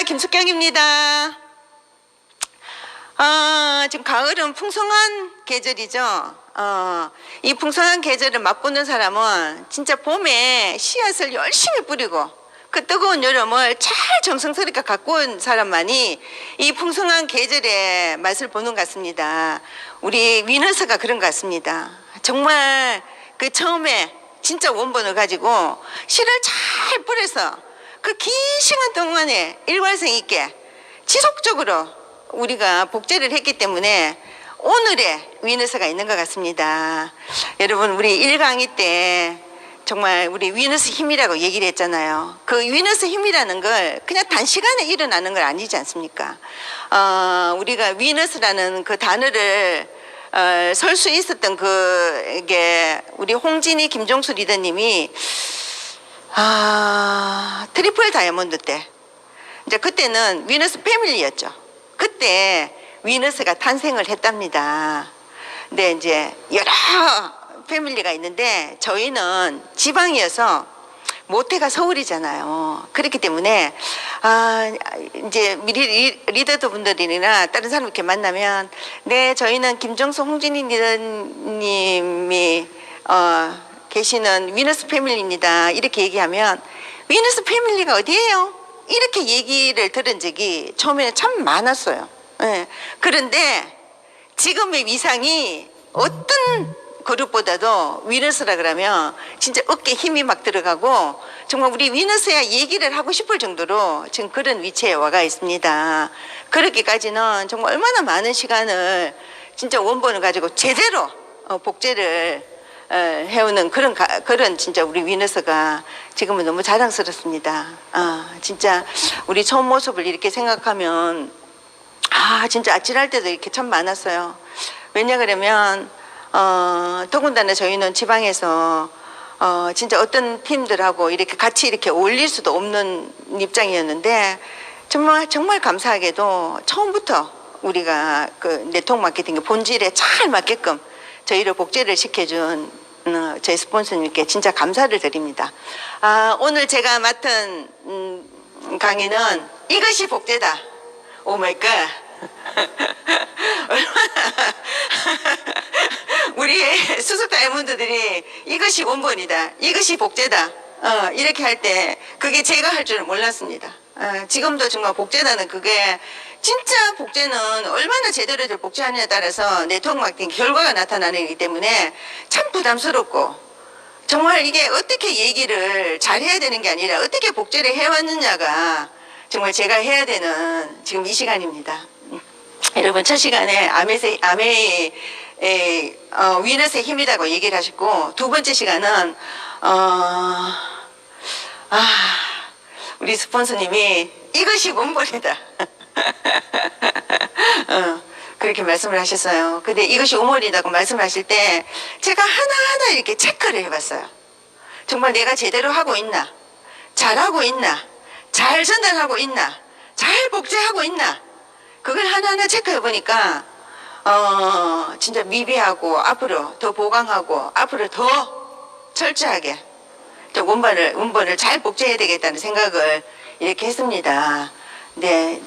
김숙경입니다. 지금 가을은 풍성한 계절이죠. 이 풍성한 계절을 맛보는 사람은 진짜 봄에 씨앗을 열심히 뿌리고 그 뜨거운 여름을 잘 정성스럽게 갖고 온 사람만이 이 풍성한 계절의 맛을 보는 것 같습니다. 우리 위너스가 그런 것 같습니다. 정말 그 처음에 진짜 원본을 가지고 씨를 잘 뿌려서 그 긴 시간 동안에 일관성 있게 지속적으로 우리가 복제를 했기 때문에 오늘의 위너스가 있는 것 같습니다. 여러분, 우리 1강의 때 정말 우리 위너스 힘이라고 얘기를 했잖아요. 그 위너스 힘이라는 걸 그냥 단시간에 일어나는 건 아니지 않습니까? 우리가 위너스라는 그 단어를 설 수 있었던 그게 우리 홍진희 김종수 리더님이 트리플 다이아몬드 때 이제 그때는 위너스 패밀리였죠. 그때 위너스가 탄생을 했답니다. 근데 이제 여러 패밀리가 있는데 저희는 지방이어서 모태가 서울이잖아요. 그렇기 때문에 이제 미리 리더들 분들이나 다른 사람 이렇게 만나면 네, 저희는 김정수 홍진희 리더님이 계시는 위너스 패밀리입니다. 이렇게 얘기하면 위너스 패밀리가 어디예요? 이렇게 얘기를 들은 적이 처음에는 참 많았어요. 네. 그런데 지금의 위상이 어떤 그룹보다도 위너스라 그러면 진짜 어깨에 힘이 막 들어가고 정말 우리 위너스야 얘기를 하고 싶을 정도로 지금 그런 위치에 와가 있습니다. 그렇게까지는 정말 얼마나 많은 시간을 진짜 원본을 가지고 제대로 복제를 해오는 그런 진짜 우리 위너스가 지금은 너무 자랑스럽습니다. 진짜 우리 처음 모습을 이렇게 생각하면 진짜 아찔할 때도 이렇게 참 많았어요. 왜냐 그러면 더군다나 저희는 지방에서 진짜 어떤 팀들하고 이렇게 같이 이렇게 어울릴 수도 없는 입장이었는데 정말 감사하게도 처음부터 우리가 그 네트워크 마케팅의 본질에 잘 맞게끔 저희를 복제를 시켜준 저희 스폰서님께 진짜 감사를 드립니다. 오늘 제가 맡은 강의는 이것이 복제다. 오 마이 갓. 얼마나 우리 수습 다이아몬드들이 이것이 원본이다, 이것이 복제다 이렇게 할 때 그게 제가 할 줄은 몰랐습니다. 지금도 정말 복제다는 그게 진짜 복제는 얼마나 제대로 복제하느냐에 따라서 네트워크 마케팅 결과가 나타나는 거기 때문에 참 부담스럽고 정말 이게 어떻게 얘기를 잘 해야 되는 게 아니라 어떻게 복제를 해왔느냐가 정말 제가 해야 되는 지금 이 시간입니다. 여러분, 첫 시간에 아메이 위너스의 힘이라고 얘기를 하셨고, 두 번째 시간은 우리 스폰서님이 이것이 원본이다. 그렇게 말씀을 하셨어요. 근데 이것이 원본이라고 말씀하실 때 제가 하나하나 이렇게 체크를 해봤어요. 정말 내가 제대로 하고 있나, 잘하고 있나, 잘 전달하고 있나, 잘 복제하고 있나, 그걸 하나하나 체크해 보니까 진짜 미비하고 앞으로 더 보강하고 앞으로 더 철저하게 원본을 잘 복제해야 되겠다는 생각을 이렇게 했습니다. 네,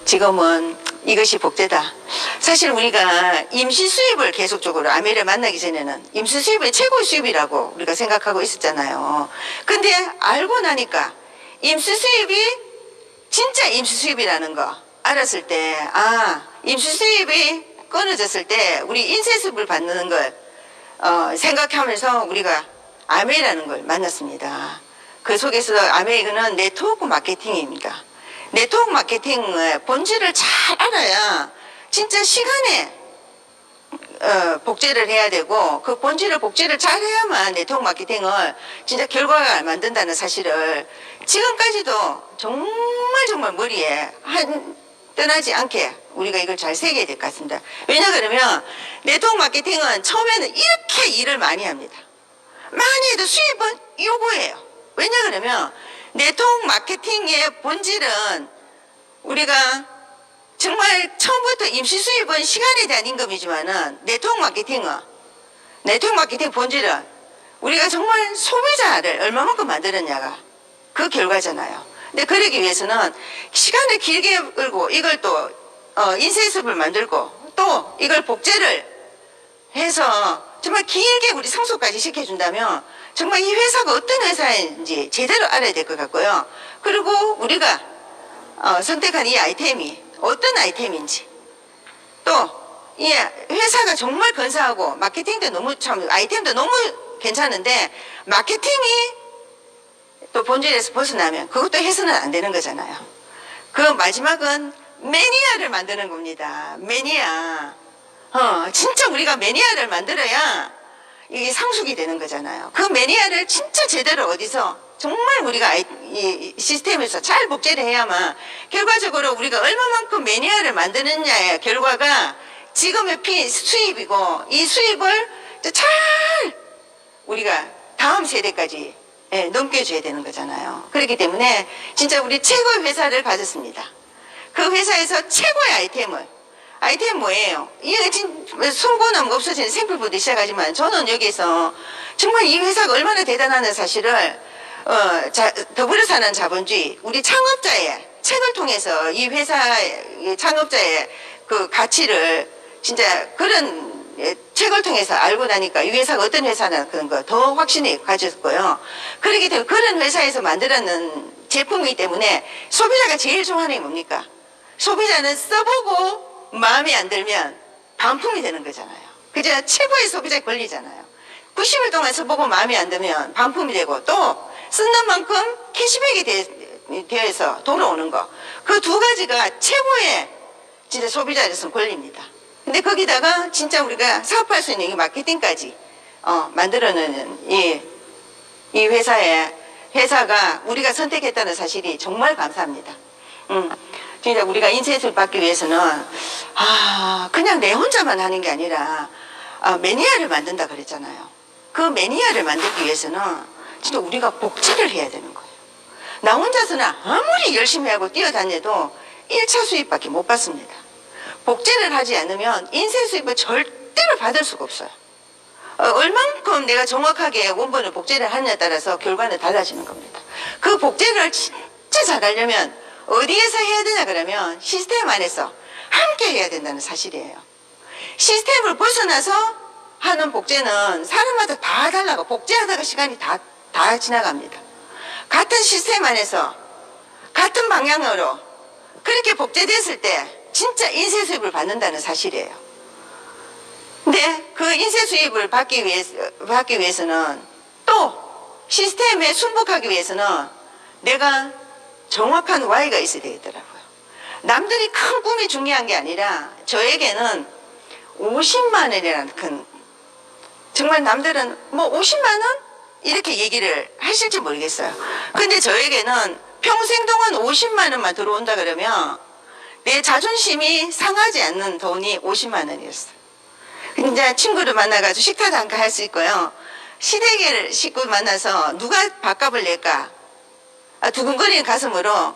지금은 이것이 복제다. 사실 우리가 임시 수입을 계속적으로 아메를 만나기 전에는 임시 수입이 최고 수입이라고 우리가 생각하고 있었잖아요. 근데 알고 나니까 임시 수입이 진짜 임시 수입이라는 거 알았을 때, 임시 수입이 끊어졌을 때 우리 인센티브를 받는 걸 생각하면서 우리가 아메이라는 걸 만났습니다. 그 속에서 아메이는 네트워크 마케팅입니다. 네트워크 마케팅의 본질을 잘 알아야 진짜 시간에 복제를 해야 되고 그 본질을 복제를 잘 해야만 네트워크 마케팅을 진짜 결과가 만든다는 사실을 지금까지도 정말 머리에 떠나지 않게 우리가 이걸 잘 새겨야 될 것 같습니다. 왜냐 그러면 네트워크 마케팅은 처음에는 이렇게 일을 많이 합니다. 많이 해도 수입은 요거예요. 왜냐 그러면 네트워크 마케팅의 본질은 우리가 정말 처음부터 임시 수입은 시간에 대한 임금이지만은 네트워크 마케팅 본질은 우리가 정말 소비자를 얼마만큼 만들었냐가 그 결과잖아요. 근데 그러기 위해서는 시간을 길게 끌고 이걸 또 인쇄습을 만들고 또 이걸 복제를 해서 정말 길게 우리 성소까지 시켜준다면 정말 이 회사가 어떤 회사인지 제대로 알아야 될 것 같고요. 그리고 우리가 선택한 이 아이템이 어떤 아이템인지, 또 이 회사가 정말 근사하고 마케팅도 너무 참 아이템도 너무 괜찮은데 마케팅이 또 본질에서 벗어나면 그것도 해서는 안 되는 거잖아요. 그 마지막은 매니아를 만드는 겁니다. 매니아. 진짜 우리가 매니아를 만들어야 이게 상속이 되는 거잖아요. 그 매니아를 진짜 제대로 어디서 정말 우리가 이 시스템에서 잘 복제를 해야만 결과적으로 우리가 얼마만큼 매니아를 만드느냐의 결과가 지금의 수입이고, 이 수입을 잘 우리가 다음 세대까지 넘겨줘야 되는 거잖아요. 그렇기 때문에 진짜 우리 최고의 회사를 가졌습니다. 그 회사에서 최고의 아이템 뭐예요? 이게 송고나무 없어지는 생필부터 시작하지만 저는 여기서 정말 이 회사가 얼마나 대단하는 사실을 더불어 사는 자본주의, 우리 창업자의 책을 통해서 이 회사의 창업자의 그 가치를 진짜 그런 책을 통해서 알고 나니까 이 회사가 어떤 회사나 그런 거 더 확신이 가졌고요. 그렇기 때문에 그런 회사에서 만들었는 제품이기 때문에 소비자가 제일 좋아하는 게 뭡니까? 소비자는 써보고 마음에 안 들면 반품이 되는 거잖아요. 그저 최고의 소비자 권리잖아요. 90일 동안 써보고 마음에 안 들면 반품이 되고 또 쓰는 만큼 캐시백이 되어서 돌아오는 거. 그 두 가지가 최고의 진짜 소비자로서는 권리입니다. 근데 거기다가 진짜 우리가 사업할 수 있는 이 마케팅까지 만들어내는 이 회사가 우리가 선택했다는 사실이 정말 감사합니다. 진짜 우리가 인쇄를 받기 위해서는 그냥 내 혼자만 하는 게 아니라 매니아를 만든다 그랬잖아요. 그 매니아를 만들기 위해서는 진짜 우리가 복제를 해야 되는 거예요. 나 혼자서는 아무리 열심히 하고 뛰어다녀도 1차 수입밖에 못 받습니다. 복제를 하지 않으면 인쇄 수입을 절대로 받을 수가 없어요. 얼만큼 내가 정확하게 원본을 복제를 하느냐에 따라서 결과는 달라지는 겁니다. 그 복제를 진짜 잘하려면 어디에서 해야 되냐 그러면 시스템 안에서 함께 해야 된다는 사실이에요. 시스템을 벗어나서 하는 복제는 사람마다 다 달라고 복제하다가 시간이 다 지나갑니다. 같은 시스템 안에서 같은 방향으로 그렇게 복제됐을 때 진짜 인쇄 수입을 받는다는 사실이에요. 근데 그 인쇄 수입을 받기 위해서는 또 시스템에 순복하기 위해서는 내가 정확한 Y가 있어야 되겠더라고요. 남들이 큰 꿈이 중요한 게 아니라 저에게는 50만 원이라는 큰, 정말 남들은 뭐 50만 원? 이렇게 얘기를 하실지 모르겠어요. 근데 저에게는 평생 동안 50만 원만 들어온다 그러면 내 자존심이 상하지 않는 돈이 50만 원이었어요. 이제 친구를 만나가지고 식사도 함께 할 수 있고요. 시댁을 식구 만나서 누가 밥값을 낼까? 두근거리는 가슴으로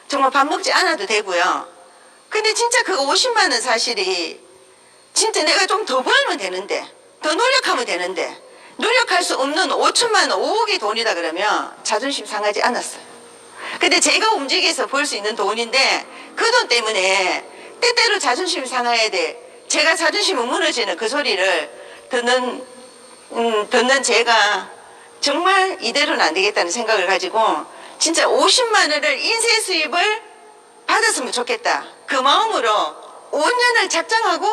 정말 밥 먹지 않아도 되고요. 근데 진짜 그 50만 원 사실이 진짜 내가 좀 더 벌면 되는데, 더 노력하면 되는데, 노력할 수 없는 5천만 원, 5억의 돈이다 그러면 자존심 상하지 않았어요. 근데 제가 움직여서 벌 수 있는 돈인데 그 돈 때문에 때때로 자존심이 상해야 돼. 제가 자존심이 무너지는 그 소리를 듣는 제가 정말 이대로는 안 되겠다는 생각을 가지고 진짜 50만 원을 인쇄 수입을 받았으면 좋겠다. 그 마음으로 5년을 작정하고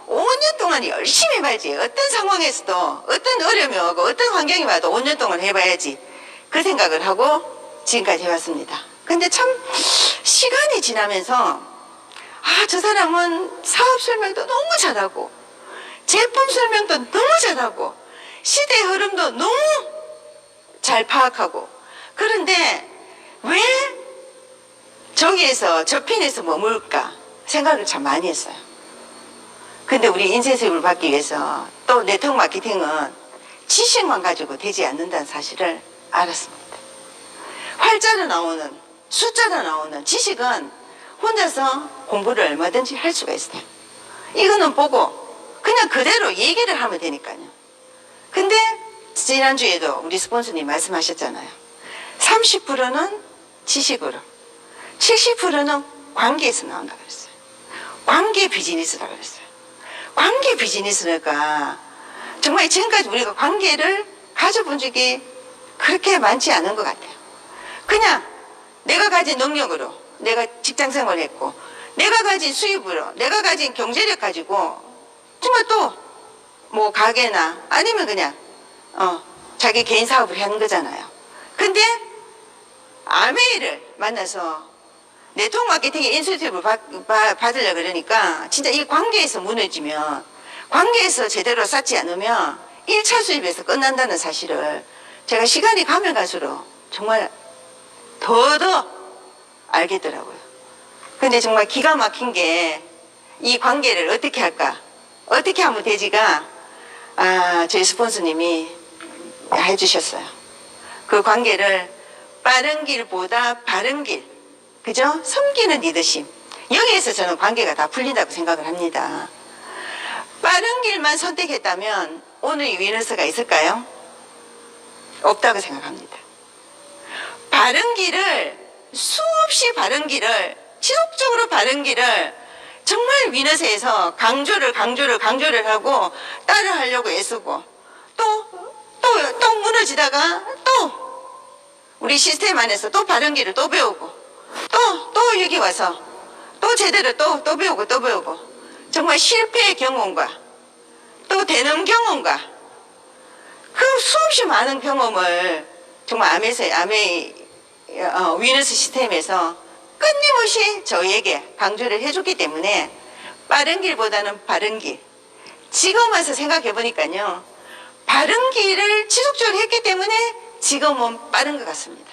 5년 동안 열심히 해봐야지. 어떤 상황에서도 어떤 어려움이 오고 어떤 환경이 와도 5년 동안 해봐야지. 그 생각을 하고 지금까지 해왔습니다. 근데 참 시간이 지나면서 저 사람은 사업 설명도 너무 잘하고 제품 설명도 너무 잘하고 시대 흐름도 너무 잘 파악하고 그런데 왜 저기에서 저 핀에서 머물까 생각을 참 많이 했어요. 근데 우리 인쇄 수입을 받기 위해서 또 네트워크 마케팅은 지식만 가지고 되지 않는다는 사실을 알았습니다. 활자로 나오는 숫자로 나오는 지식은 혼자서 공부를 얼마든지 할 수가 있어요. 이거는 보고 그냥 그대로 얘기를 하면 되니까요. 근데 지난주에도 우리 스폰서님 말씀하셨잖아요. 30%는 지식으로 70%는 관계에서 나온다 그랬어요. 관계 비즈니스라 그랬어요. 관계 비즈니스가 정말 지금까지 우리가 관계를 가져본 적이 그렇게 많지 않은 것 같아요. 그냥 내가 가진 능력으로 내가 직장 생활했고 내가 가진 수입으로 내가 가진 경제력 가지고 정말 또 뭐 가게나 아니면 그냥 자기 개인 사업을 하는 거잖아요. 근데 아메이를 만나서 네트워크 마케팅의 인센티브를 받으려고 그러니까 진짜 이 관계에서 무너지면 관계에서 제대로 쌓지 않으면 1차 수입에서 끝난다는 사실을 제가 시간이 가면 갈수록 정말 더더 알겠더라고요. 근데 정말 기가 막힌 게 이 관계를 어떻게 할까? 어떻게 하면 되지가 저희 스폰서님이 해주셨어요. 그 관계를 빠른 길보다 바른 길, 그죠? 섬기는 리더십. 여기에서 저는 관계가 다 풀린다고 생각을 합니다. 빠른 길만 선택했다면 오늘 위너스가 있을까요? 없다고 생각합니다. 바른 길을 수없이 바른 길을 지속적으로 바른 길을 정말 위너스에서 강조를 하고 따라 하려고 애쓰고 또 무너지다가 또 우리 시스템 안에서 또 바른 길을 또 배우고 또 여기 와서 또 제대로 또 배우고 정말 실패의 경험과 또 대능 경험과 그 수없이 많은 경험을 정말 아메이 위너스 시스템에서 끊임없이 저희에게 강조를 해줬기 때문에 빠른 길보다는 바른 길. 지금 와서 생각해 보니까요. 바른 길을 지속적으로 했기 때문에 지금은 빠른 것 같습니다.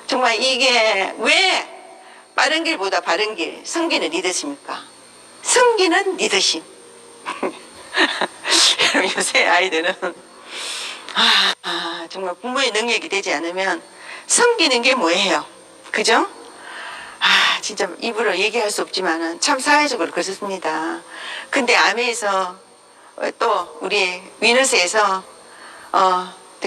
정말 이게 왜 빠른 길보다 바른 길, 섬기는 리더십입니까? 섬기는 리더십. 여러분 요새 아이들은 정말 부모의 능력이 되지 않으면 섬기는 게 뭐예요? 그죠? 진짜 입으로 얘기할 수 없지만은 참 사회적으로 그렇습니다. 근데 아메에서 또 우리 위너스에서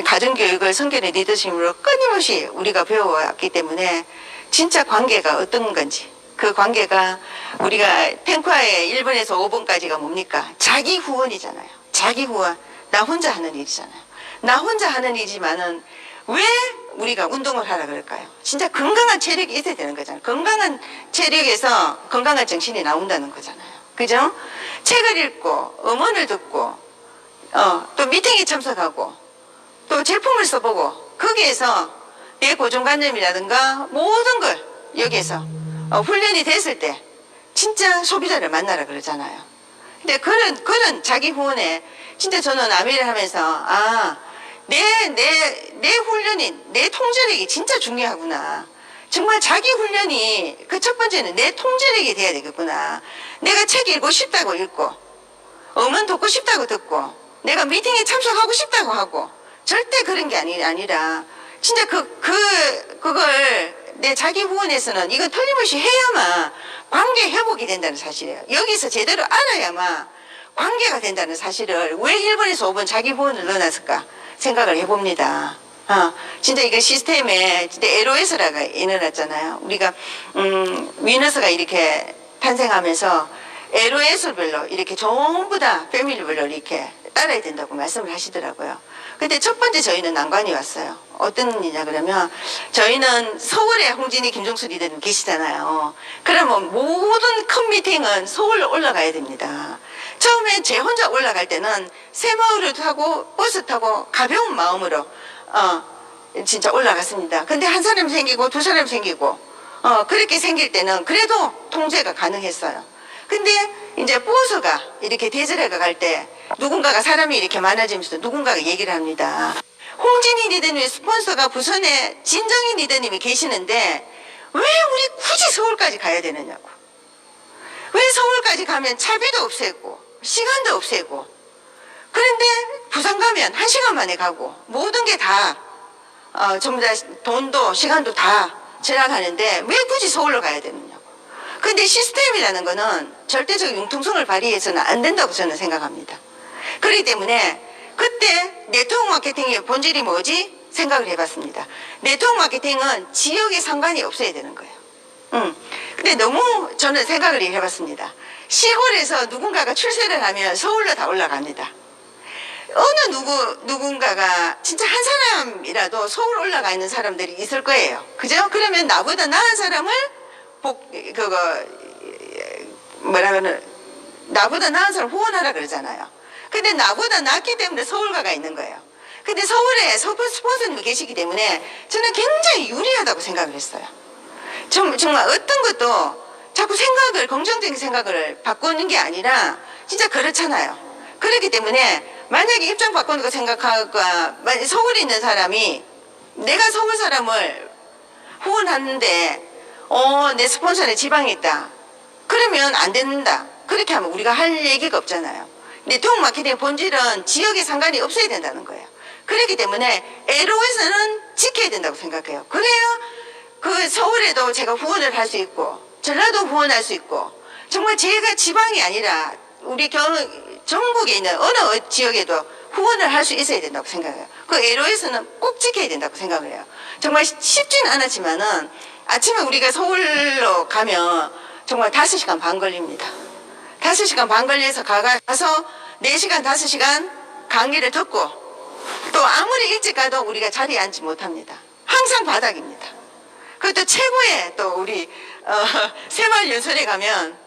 가정교육을 섬기는 리더십으로 끊임없이 우리가 배워왔기 때문에 진짜 관계가 어떤 건지 그 관계가 우리가 탱크와의 1번에서 5번까지가 뭡니까? 자기 후원이잖아요. 자기 후원. 나 혼자 하는 일이잖아요. 나 혼자 하는 일이지만은 왜 우리가 운동을 하라 그럴까요? 진짜 건강한 체력이 있어야 되는 거잖아요. 건강한 체력에서 건강한 정신이 나온다는 거잖아요. 그죠? 책을 읽고 음원을 듣고 또 미팅에 참석하고 또 제품을 써보고 거기에서 내 고정관념이라든가 모든 걸 여기에서 훈련이 됐을 때 진짜 소비자를 만나라 그러잖아요. 근데 그런 자기 후원에 진짜 저는 아메를 하면서 내 훈련이, 내 통제력이 진짜 중요하구나. 정말 자기 훈련이 그 첫 번째는 내 통제력이 돼야 되겠구나. 내가 책 읽고 싶다고 읽고, 음원 듣고 싶다고 듣고, 내가 미팅에 참석하고 싶다고 하고, 절대 그런 게 아니라, 진짜 그걸 내 자기 후원에서는 이건 틀림없이 해야만 관계 회복이 된다는 사실이에요. 여기서 제대로 알아야만 관계가 된다는 사실을 왜 1번에서 5번 자기 후원을 넣어놨을까 생각을 해봅니다. 진짜 이거 시스템에 진짜 LOS라가 일어났잖아요. 우리가 위너스가 이렇게 탄생하면서 LOS별로 이렇게 전부 다 패밀리별로 이렇게 따라야 된다고 말씀을 하시더라고요. 근데 첫 번째 저희는 난관이 왔어요. 어떤 일이냐 그러면 저희는 서울에 홍진희 김종수 리더님 계시잖아요. 그러면 모든 큰 미팅은 서울로 올라가야 됩니다. 처음에 제 혼자 올라갈 때는 새마을을 타고 버스 타고 가벼운 마음으로 진짜 올라갔습니다. 근데 한 사람 생기고 두 사람 생기고 그렇게 생길 때는 그래도 통제가 가능했어요. 근데 이제 버스가 이렇게 대절해가 갈 때 누군가가 사람이 이렇게 많아지면서 누군가가 얘기를 합니다. 홍진희 리더님 스폰서가 부산에 진정인 리더님이 계시는데 왜 우리 굳이 서울까지 가야 되느냐고. 왜 서울까지 가면 차비도 없애고 시간도 없애고 그런데 부산 가면 1시간 만에 가고 모든 게 다 전부 다 돈도 시간도 다 절약하는데 왜 굳이 서울로 가야 되느냐고. 근데 시스템이라는 거는 절대적 융통성을 발휘해서는 안 된다고 저는 생각합니다. 그렇기 때문에 그때 네트워크 마케팅의 본질이 뭐지? 생각을 해봤습니다. 네트워크 마케팅은 지역에 상관이 없어야 되는 거예요. 근데 너무 저는 생각을 해봤습니다. 시골에서 누군가가 출세를 하면 서울로 다 올라갑니다. 어느 누군가가 진짜 한 사람이라도 서울 올라가 있는 사람들이 있을 거예요. 그죠? 그러면 나보다 나은 사람을 나보다 나은 사람 후원하라 그러잖아요. 근데 나보다 낫기 때문에 서울가가 있는 거예요. 근데 서울에 스폰서님이 계시기 때문에 저는 굉장히 유리하다고 생각을 했어요. 정말 어떤 것도 자꾸 긍정적인 생각을 바꾸는 게 아니라 진짜 그렇잖아요. 그렇기 때문에 만약에 입장 바꾸는 거 생각하고 만약 서울에 있는 사람이 내가 서울 사람을 후원하는데 내 스폰서는 지방에 있다. 그러면 안 된다. 그렇게 하면 우리가 할 얘기가 없잖아요. 네트워크 마케팅의 본질은 지역에 상관이 없어야 된다는 거예요. 그렇기 때문에 LO에서는 지켜야 된다고 생각해요. 그래야 그 서울에도 제가 후원을 할 수 있고 전라도 후원할 수 있고 정말 제가 지방이 아니라 우리 전국에 있는 어느 지역에도 후원을 할 수 있어야 된다고 생각해요. 그 LO에서는 꼭 지켜야 된다고 생각을 해요. 정말 쉽지는 않았지만은 아침에 우리가 서울로 가면 정말 5시간 반 걸립니다. 5시간 반 걸려서 가서 4시간, 5시간 강의를 듣고 또 아무리 일찍 가도 우리가 자리에 앉지 못합니다. 항상 바닥입니다. 그것도 최고의 또 우리 새마을연설에 가면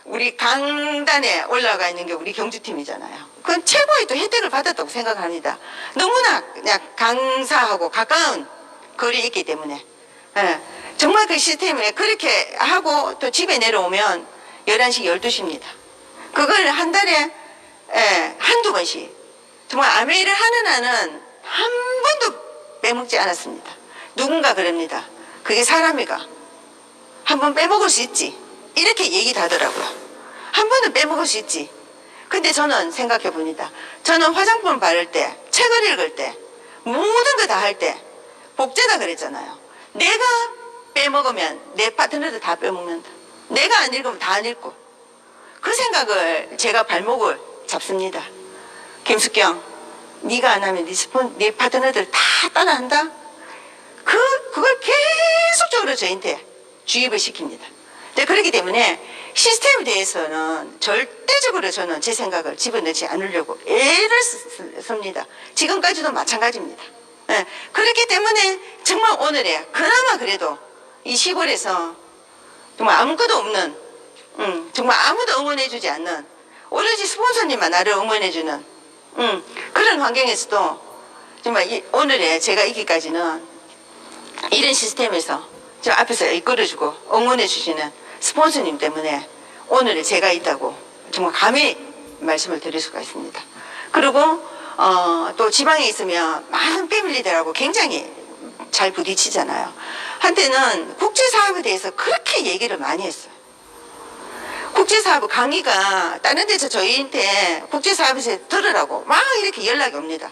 우리 강단에 올라가 있는 게 우리 경주팀이잖아요. 그건 최고의 또 혜택을 받았다고 생각합니다. 너무나 그냥 강사하고 가까운 거리에 있기 때문에 정말 그 시스템에 그렇게 하고 또 집에 내려오면 11시, 12시입니다. 그걸 한 달에 한두 번씩 정말 아메이를 하는 한은 한 번도 빼먹지 않았습니다. 누군가 그럽니다. 그게 사람이가 한 번 빼먹을 수 있지 이렇게 얘기도 하더라고요. 한 번은 빼먹을 수 있지. 근데 저는 생각해 봅니다. 저는 화장품 바를 때, 책을 읽을 때, 모든 거 다 할 때 복제다 그랬잖아요. 내가 빼먹으면 내 파트너도 다 빼먹는다. 내가 안 읽으면 다 안 읽고. 그 생각을 제가 발목을 잡습니다. 김숙경, 네가 안 하면 네 파트너들 다 따라한다. 그걸 계속적으로 저한테 주입을 시킵니다. 그렇기 때문에 시스템에 대해서는 절대적으로 저는 제 생각을 집어넣지 않으려고 애를 씁니다. 지금까지도 마찬가지입니다. 그렇기 때문에 정말 오늘에 그나마 그래도 이 시골에서 정말 아무것도 없는 정말 아무도 응원해주지 않는 오로지 스폰서님만 나를 응원해주는 그런 환경에서도 정말 오늘에 제가 있기까지는 이런 시스템에서 저 앞에서 이끌어주고 응원해주시는 스폰서님 때문에 오늘에 제가 있다고 정말 감히 말씀을 드릴 수가 있습니다. 그리고 또 지방에 있으면 많은 패밀리들하고 굉장히 잘 부딪히잖아요. 한때는 국제사업에 대해서 그렇게 얘기를 많이 했어요. 국제사업 강의가 다른 데서 저희한테 국제사업에서 들으라고 막 이렇게 연락이 옵니다.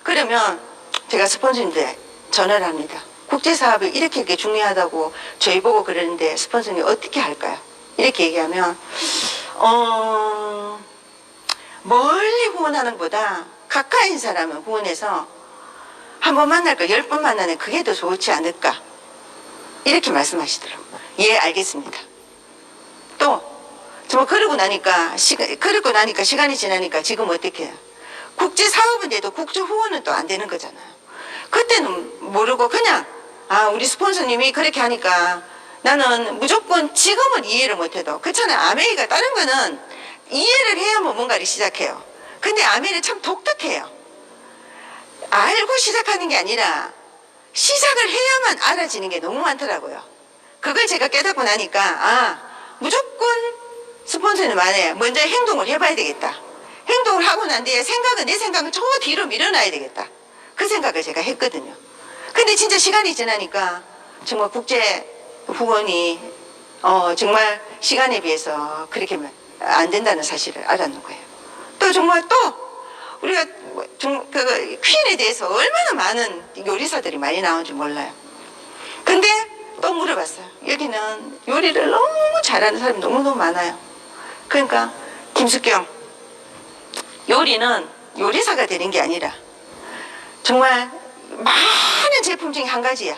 그러면 제가 스폰서님한테 전화를 합니다. 국제사업이 이렇게 중요하다고 저희 보고 그러는데 스폰서님 어떻게 할까요? 이렇게 얘기하면 멀리 후원하는 것보다 가까이 있는 사람을 후원해서 한 번 만날 거 10번 만나는 그게 더 좋지 않을까 이렇게 말씀하시더라고요. 예, 알겠습니다. 또 정말 그러고 나니까 시간이 지나니까 지금 어떻게 해요? 국제사업인데도 국제후원은 또 안 되는 거잖아요. 그때는 모르고 그냥 우리 스폰서님이 그렇게 하니까 나는 무조건 지금은 이해를 못해도 그렇잖아요. 아메이가 다른 거는 이해를 해야만 뭔가를 시작해요. 근데 아메이는 참 독특해요. 알고 시작하는 게 아니라 시작을 해야만 알아지는 게 너무 많더라고요. 그걸 제가 깨닫고 나니까 무조건 스폰서님 안에 먼저 행동을 해봐야 되겠다. 행동을 하고 난 뒤에 내 생각은 저 뒤로 밀어놔야 되겠다. 그 생각을 제가 했거든요. 근데 진짜 시간이 지나니까 정말 국제 후원이 정말 시간에 비해서 그렇게 안 된다는 사실을 알았는 거예요. 또 정말 우리가 그 퀸에 대해서 얼마나 많은 요리사들이 많이 나온지 몰라요. 근데 또 물어봤어요. 여기는 요리를 너무 잘하는 사람이 너무너무 많아요. 그러니까 김숙경, 요리는 요리사가 되는 게 아니라 정말 많은 제품 중에 한 가지야.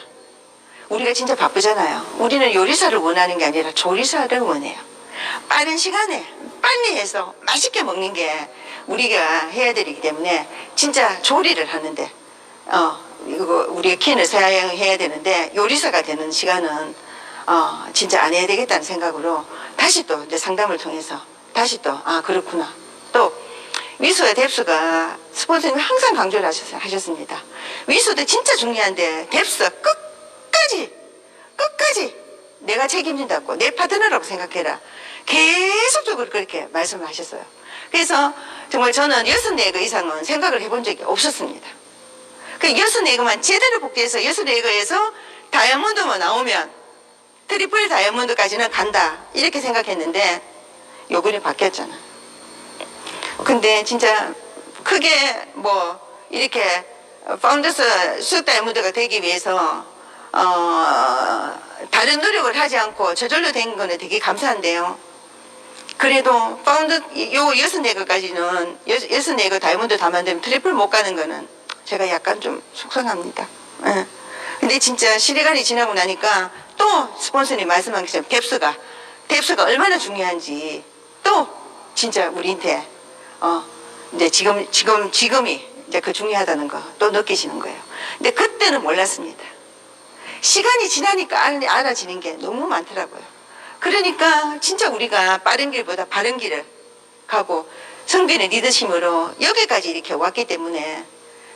우리가 진짜 바쁘잖아요. 우리는 요리사를 원하는 게 아니라 조리사를 원해요. 빠른 시간에 빨리 해서 맛있게 먹는 게 우리가 해야 되기 때문에 진짜 조리를 하는데 이거 우리가 킨을 사용해야 되는데 요리사가 되는 시간은 진짜 안 해야 되겠다는 생각으로 다시 또 이제 상담을 통해서 다시 또 그렇구나. 또 위수와 뎁스가 스폰서님이 항상 강조를 하셨습니다. 위수도 진짜 중요한데 뎁스 끝까지 내가 책임진다고 내 파트너라고 생각해라. 계속적으로 그렇게 말씀을 하셨어요. 그래서 정말 저는 64개 이상은 생각을 해본 적이 없었습니다. 그 64개만 제대로 복제해서 64개에서 다이아몬드만 나오면 트리플 다이아몬드까지는 간다 이렇게 생각했는데 요번에 바뀌었잖아. 근데 진짜 크게 뭐 이렇게 파운더스 수석 다이아몬드가 되기 위해서 다른 노력을 하지 않고 저절로 된 거는 되게 감사한데요. 그래도 파운드 요 64개까지는 64개 다이아몬드 다 만들면 트리플 못 가는 거는 제가 약간 좀 속상합니다. 예. 근데 진짜 시간이 지나고 나니까 또 스폰서님 말씀한 것처럼 뎁스가 얼마나 중요한지 또 진짜 우리한테 이제 지금이 이제 그 중요하다는 거 또 느끼시는 거예요. 근데 그때는 몰랐습니다. 시간이 지나니까 알아지는 게 너무 많더라고요. 그러니까 진짜 우리가 빠른 길보다 바른 길을 가고 성빈의 리더십으로 여기까지 이렇게 왔기 때문에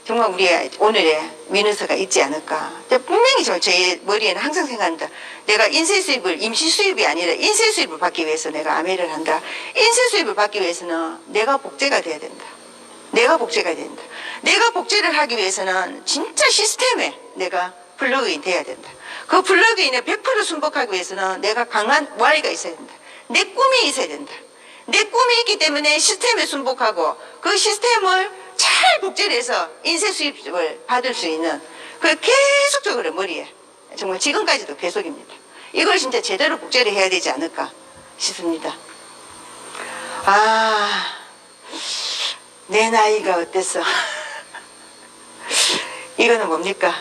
정말 우리의 오늘의 위너스가 있지 않을까. 분명히 제 머리에는 항상 생각합니다. 내가 인쇄 수입을 임시 수입이 아니라 인쇄 수입을 받기 위해서 내가 아메를 한다. 인쇄 수입을 받기 위해서는 내가 복제가 돼야 된다. 내가 복제가 된다. 내가 복제를 하기 위해서는 진짜 시스템에 내가 플러그인 돼야 된다. 그 플러그인에 100% 순복하기 위해서는 내가 강한 Y가 있어야 된다. 내 꿈이 있어야 된다. 내 꿈이 있기 때문에 시스템에 순복하고 그 시스템을 잘 복제를 해서 인쇄 수입을 받을 수 있는 그 계속적으로 머리에 정말 지금까지도 계속입니다. 이걸 진짜 제대로 복제를 해야 되지 않을까 싶습니다. 내 나이가 어땠어? 이거는 뭡니까?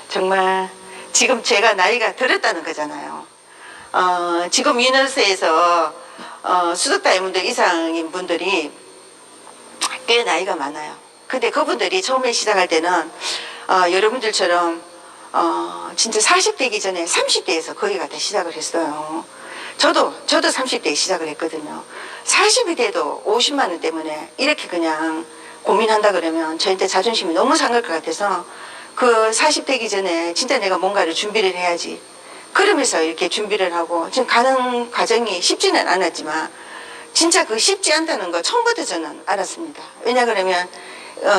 정말 지금 제가 나이가 들었다는 거잖아요. 지금 위너스에서 수석 다이아몬드 이상인 분들이 꽤 나이가 많아요. 근데 그분들이 처음에 시작할 때는 여러분들처럼 진짜 40대이기 전에 30대에서 거기 가다 시작을 했어요. 저도 30대에 시작을 했거든요. 40이 돼도 50만 원 때문에 이렇게 그냥 고민한다 그러면 저한테 자존심이 너무 상할 것 같아서 그 40대이기 전에 진짜 내가 뭔가를 준비를 해야지. 그러면서 이렇게 준비를 하고 지금 가는 과정이 쉽지는 않았지만 진짜 그 쉽지 않다는 거 처음부터 저는 알았습니다. 왜냐 그러면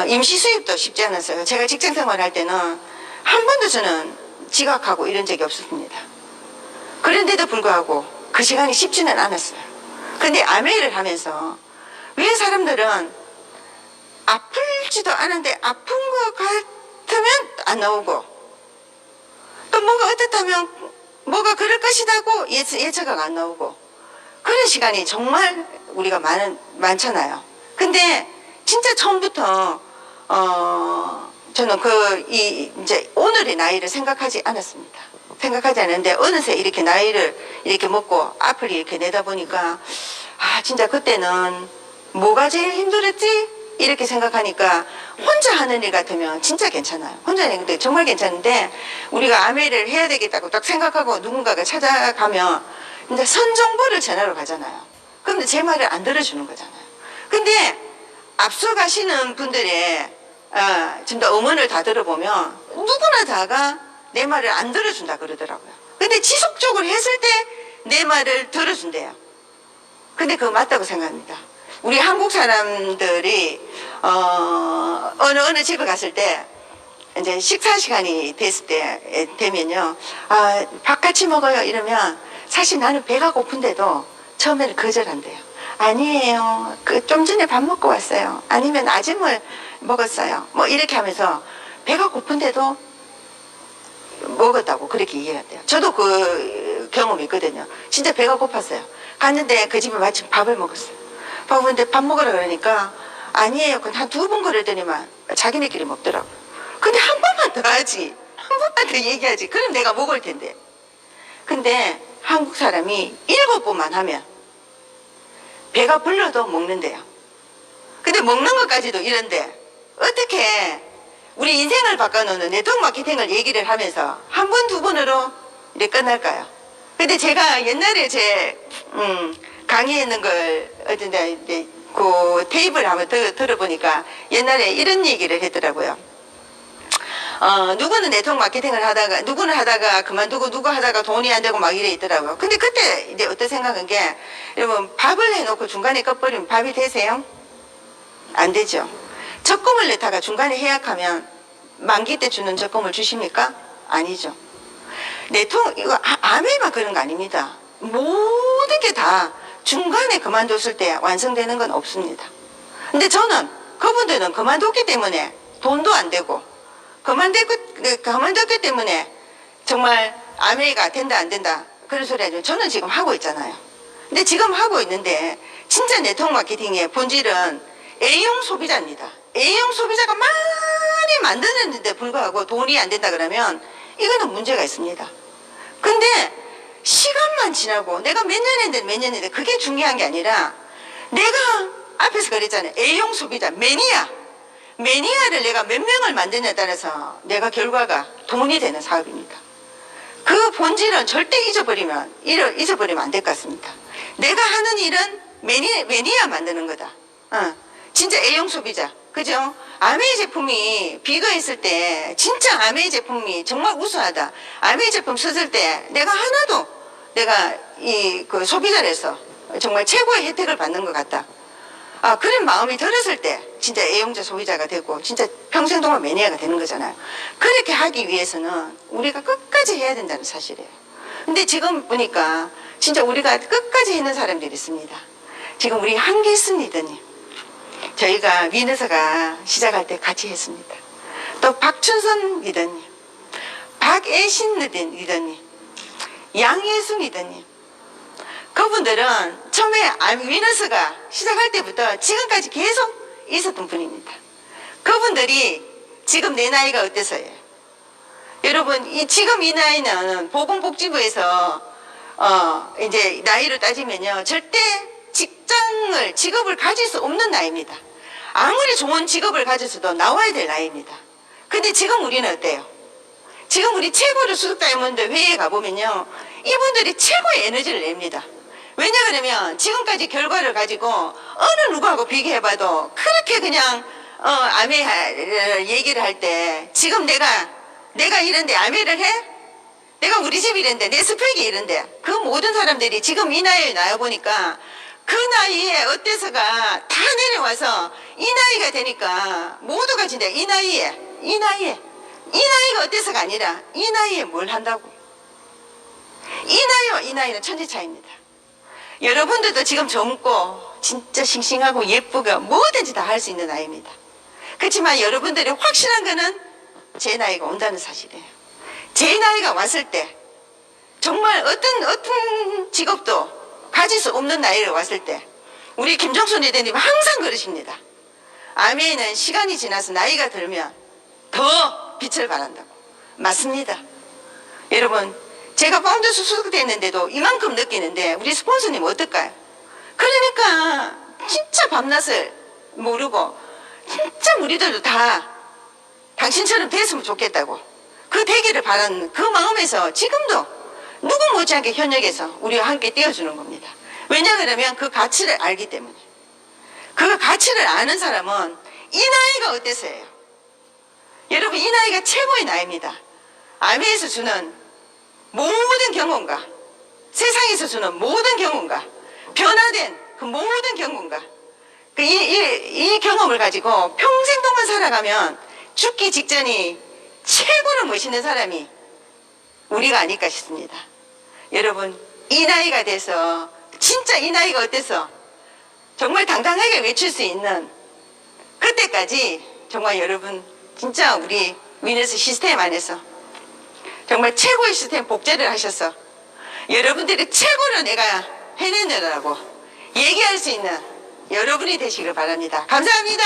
임시 수입도 쉽지 않았어요. 제가 직장 생활할 때는 한 번도 저는 지각하고 이런 적이 없었습니다. 그런데도 불구하고 그 시간이 쉽지는 않았어요. 근데 아메이를 하면서 왜 사람들은 아플지도 않은데 아픈 것 같으면 안 나오고 또 뭐가 어떻다면 뭐가 그럴 것이라고 예측가 안 나오고 그런 시간이 정말 우리가 많잖아요. 근데 진짜 처음부터 저는 이제 오늘의 나이를 생각하지 않았습니다. 생각하지 않았는데 어느새 이렇게 나이를 이렇게 먹고 앞을 이렇게 내다보니까 진짜 그때는 뭐가 제일 힘들었지? 이렇게 생각하니까 혼자 하는 일 같으면 진짜 괜찮아요. 혼자 하는 일 정말 괜찮은데 우리가 아메를 해야 되겠다고 딱 생각하고 누군가가 찾아가면 이제 선정보를 전하러 가잖아요. 그런데 제 말을 안 들어주는 거잖아요. 근데 앞서가시는 분들의 좀 더 음원을 다 들어보면 누구나 다가 내 말을 안 들어준다 그러더라고요. 근데 지속적으로 했을 때 내 말을 들어준대요. 근데 그거 맞다고 생각합니다. 우리 한국 사람들이 어느 집에 갔을 때 이제 식사 시간이 됐을 때 되면요, 밥 같이 먹어요 이러면 사실 나는 배가 고픈데도 처음에는 거절한대요. 아니에요. 좀 전에 밥 먹고 왔어요. 아니면 아침을 먹었어요. 뭐 이렇게 하면서 배가 고픈데도 먹었다고 그렇게 얘기했대요. 저도 그 경험이 있거든요. 진짜 배가 고팠어요. 갔는데 그 집에 마침 밥을 먹었어요. 근데 밥 먹으라 그러니까 아니에요. 한 2번 그랬더니만 자기네끼리 먹더라고요. 근데 한 번만 더 하지. 번만 더 얘기하지. 그럼 내가 먹을 텐데. 근데 한국 사람이 7번만 하면 배가 불러도 먹는데요. 근데 먹는 것까지도 이런데 어떻게 우리 인생을 바꿔놓는 네트워크 마케팅을 얘기를 하면서 한 번, 두 번으로 이렇게 끝날까요? 근데 제가 옛날에 제 강의했는 걸 어딘데 그 테이블 한번 들어보니까 옛날에 이런 얘기를 했더라고요. 누구는 네트워크 마케팅을 하다가, 누구는 하다가 그만두고, 누구 하다가 돈이 안 되고 막 이래 있더라고요. 근데 그때 이제 어떤 생각한 게, 여러분, 밥을 해놓고 중간에 꺼버리면 밥이 되세요? 안 되죠. 적금을 넣다가 중간에 해약하면 만기 때 주는 적금을 주십니까? 아니죠. 네트워크, 이거 아메만 그런 거 아닙니다. 모든 게 다 중간에 그만뒀을 때 완성되는 건 없습니다. 근데 저는 그분들은 그만뒀기 때문에 돈도 안 되고, 그만뒀기 때문에 정말 아메가 된다 안 된다 그런 소리 하죠. 저는 지금 하고 있잖아요. 근데 지금 하고 있는데 진짜 네트워크 마케팅의 본질은 A형 소비자입니다. A형 소비자가 많이 만드는데 불구하고 돈이 안 된다 그러면 이거는 문제가 있습니다. 근데 시간만 지나고 내가 몇 년 했는데 몇 년 했는데 그게 중요한 게 아니라 내가 앞에서 그랬잖아요. A형 소비자, 매니아를 내가 몇 명을 만드냐에 따라서 내가 결과가 돈이 되는 사업입니다. 그 본질은 절대 잊어버리면 안 될 것 같습니다. 내가 하는 일은 매니아 만드는 거다. 진짜 A형 소비자. 그죠? 아메이 제품이 비교했을 때 진짜 아메이 제품이 정말 우수하다. 아메이 제품 썼을 때 내가 하나도 내가 그 소비자로서 정말 최고의 혜택을 받는 것 같다. 그런 마음이 들었을 때 진짜 A형자 소비자가 되고 진짜 평생 동안 매니아가 되는 거잖아요. 그렇게 하기 위해서는 우리가 끝까지 해야 된다는 사실이에요. 근데 지금 보니까 진짜 우리가 끝까지 했는 사람들이 있습니다. 지금 우리 한길순 리더님, 저희가 위너스가 시작할 때 같이 했습니다. 또 박춘선 리더님, 박애신 리더님, 양예순 리더님, 그분들은 처음에 위너스가 시작할 때부터 지금까지 계속 있었던 분입니다. 그분들이 지금 내 나이가 어때서요? 여러분, 지금 이 나이는 보건복지부에서 이제 나이를 따지면요, 절대 직업을 가질 수 없는 나이입니다. 아무리 좋은 직업을 가졌어도 나와야 될 나이입니다. 근데 지금 우리는 어때요? 지금 우리 최고로 수석자문들 회의에 가보면요, 이분들이 최고의 에너지를 냅니다. 왜냐 그러면 지금까지 결과를 가지고 어느 누구하고 비교해봐도 그렇게 그냥 아메 얘기를 할 때 지금 내가 이런데 아메를 해? 내가 우리 집 이런데 내 스펙이 이런데 그 모든 사람들이 지금 이 나이에 나와보니까 그 나이에 어때서가 다 내려와서 이 나이가 되니까 모두가 진짜 이 나이가 어때서가 아니라 이 나이에 뭘 한다고. 이 나이와 이 나이는 천지 차이입니다. 여러분들도 지금 젊고 진짜 싱싱하고 예쁘고 뭐든지 다 할 수 있는 나이입니다. 그렇지만 여러분들이 확실한 거는 제 나이가 온다는 사실이에요. 제 나이가 왔을 때 정말 어떤 직업도 가질 수 없는 나이가 왔을 때 우리 김정순 리더님 항상 그러십니다. 아메는 시간이 지나서 나이가 들면 더 빛을 발한다고. 맞습니다. 여러분, 제가 파운드 수석됐는데도 이만큼 느끼는데 우리 스폰서님 어떨까요? 그러니까 진짜 밤낮을 모르고 진짜 우리들도 다 당신처럼 됐으면 좋겠다고 그 되기를 바라는 그 마음에서 지금도 누구 못지않게 현역에서 우리와 함께 뛰어주는 겁니다. 왜냐 그러면 그 가치를 알기 때문에. 그 가치를 아는 사람은 이 나이가 어때서요? 여러분, 이 나이가 최고의 나이입니다. 아메에서 주는 모든 경험과 세상에서 주는 모든 경험과 변화된 그 모든 경험과 이 경험을 가지고 평생 동안 살아가면 죽기 직전이 최고로 멋있는 사람이 우리가 아닐까 싶습니다. 여러분, 이 나이가 돼서 진짜 이 나이가 어때서 정말 당당하게 외칠 수 있는 그때까지 정말 여러분 진짜 우리 위너스 시스템 안에서 정말 최고의 시스템 복제를 하셔서 여러분들이 최고로 내가 해내느라고 얘기할 수 있는 여러분이 되시길 바랍니다. 감사합니다.